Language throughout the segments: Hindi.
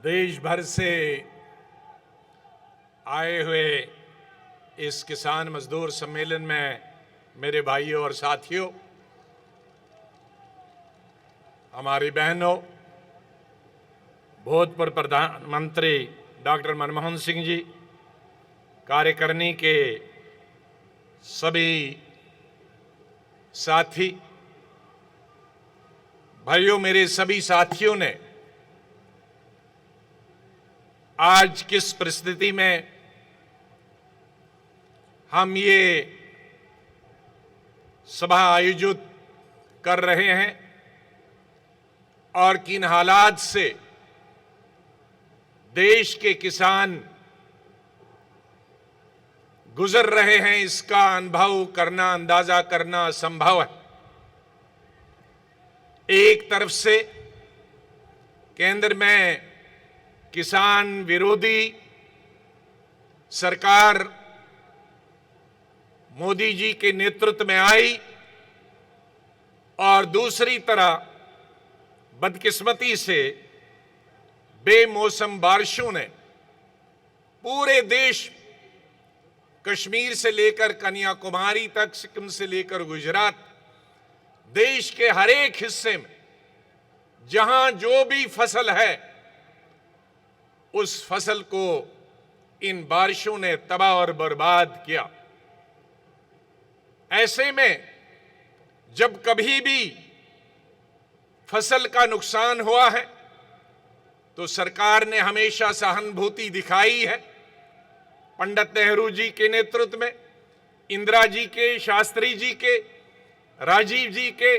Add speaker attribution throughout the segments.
Speaker 1: देश भर से आए हुए इस किसान मजदूर सम्मेलन में मेरे भाइयों और साथियों, हमारी बहनों, भूतपूर्व प्रधानमंत्री डॉक्टर मनमोहन सिंह जी, कार्यकारिणी के सभी साथी भाइयों, मेरे सभी साथियों ने आज किस परिस्थिति में हम ये सभा आयोजित कर रहे हैं और किन हालात से देश के किसान गुजर रहे हैं, इसका अनुभव करना, अंदाजा करना संभव है। एक तरफ से केंद्र में किसान विरोधी सरकार मोदी जी के नेतृत्व में आई और दूसरी तरह बदकिस्मती से बेमौसम बारिशों ने पूरे देश, कश्मीर से लेकर कन्याकुमारी तक, सिक्किम से लेकर गुजरात, देश के हर एक हिस्से में जहां जो भी फसल है उस फसल को इन बारिशों ने तबाह और बर्बाद किया। ऐसे में जब कभी भी फसल का नुकसान हुआ है तो सरकार ने हमेशा सहानुभूति दिखाई है। पंडित नेहरू जी के नेतृत्व में, इंदिरा जी के, शास्त्री जी के, राजीव जी के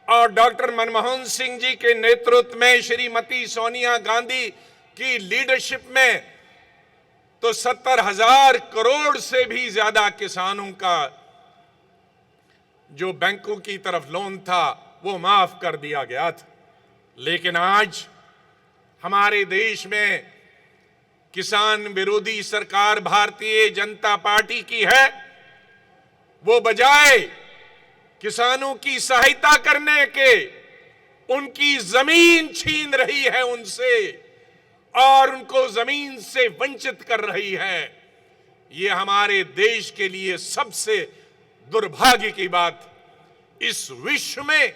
Speaker 1: और डॉक्टर मनमोहन सिंह जी के नेतृत्व में, श्रीमती सोनिया गांधी की लीडरशिप में तो 70,000 करोड़ से भी ज्यादा किसानों का जो बैंकों की तरफ लोन था वो माफ कर दिया गया था। लेकिन आज हमारे देश में किसान विरोधी सरकार भारतीय जनता पार्टी की है। वो बजाय किसानों की सहायता करने के उनकी जमीन छीन रही है उनसे और उनको जमीन से वंचित कर रही है। ये हमारे देश के लिए सबसे दुर्भाग्य की बात। इस विश्व में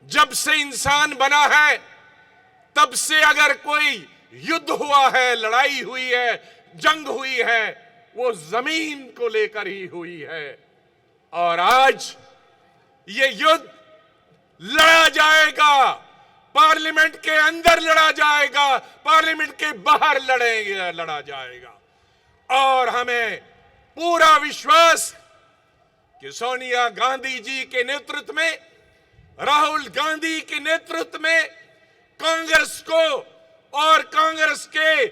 Speaker 1: जब से इंसान बना है तब से अगर कोई युद्ध हुआ है, लड़ाई हुई है, जंग हुई है, वो जमीन को लेकर ही हुई है। और आज ये युद्ध लड़ा जाएगा, पार्लियामेंट के अंदर लड़ा जाएगा, पार्लियामेंट के बाहर लड़ा जाएगा। और हमें पूरा विश्वास कि सोनिया गांधी जी के नेतृत्व में, राहुल गांधी के नेतृत्व में कांग्रेस को और कांग्रेस के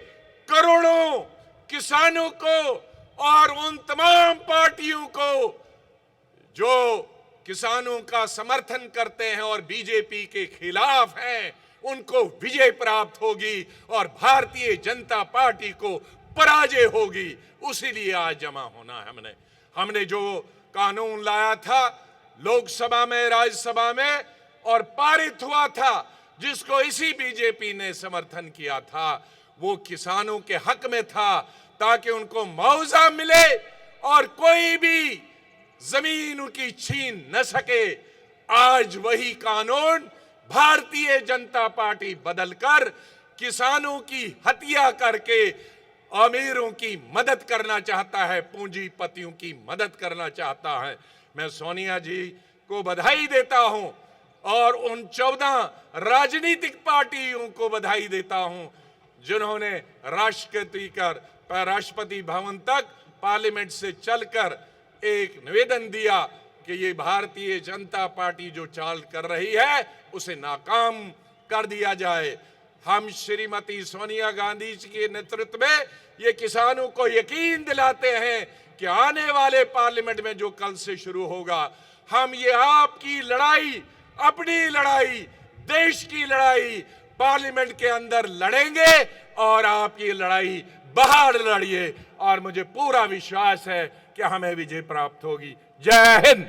Speaker 1: करोड़ों किसानों को और उन तमाम पार्टियों को जो किसानों का समर्थन करते हैं और बीजेपी के खिलाफ हैं, उनको विजय प्राप्त होगी और भारतीय जनता पार्टी को पराजय होगी। उसीलिए आज जमा होना है। हमने जो कानून लाया था लोकसभा में, राज्यसभा में और पारित हुआ था, जिसको इसी बीजेपी ने समर्थन किया था, वो किसानों के हक में था ताकि उनको मुआवजा मिले और कोई भी जमीन उनकी छीन न सके। आज वही कानून भारतीय जनता पार्टी बदलकर किसानों की हत्या करके अमीरों की मदद करना चाहता है, पूंजीपतियों की मदद करना चाहता है। मैं सोनिया जी को बधाई देता हूं और उन 14 राजनीतिक पार्टियों को बधाई देता हूं जिन्होंने राष्ट्रपति भवन तक पार्लियामेंट से चलकर एक निवेदन दिया कि ये भारतीय जनता पार्टी जो चाल कर रही है उसे नाकाम कर दिया जाए। हम श्रीमती सोनिया गांधी जी के नेतृत्व में ये किसानों को यकीन दिलाते हैं कि आने वाले पार्लियामेंट में जो कल से शुरू होगा, हम ये आपकी लड़ाई, अपनी लड़ाई, देश की लड़ाई पार्लियामेंट के अंदर लड़ेंगे और आप ये लड़ाई बाहर लड़िए और मुझे पूरा विश्वास है कि हमें विजय प्राप्त होगी। जय हिंद।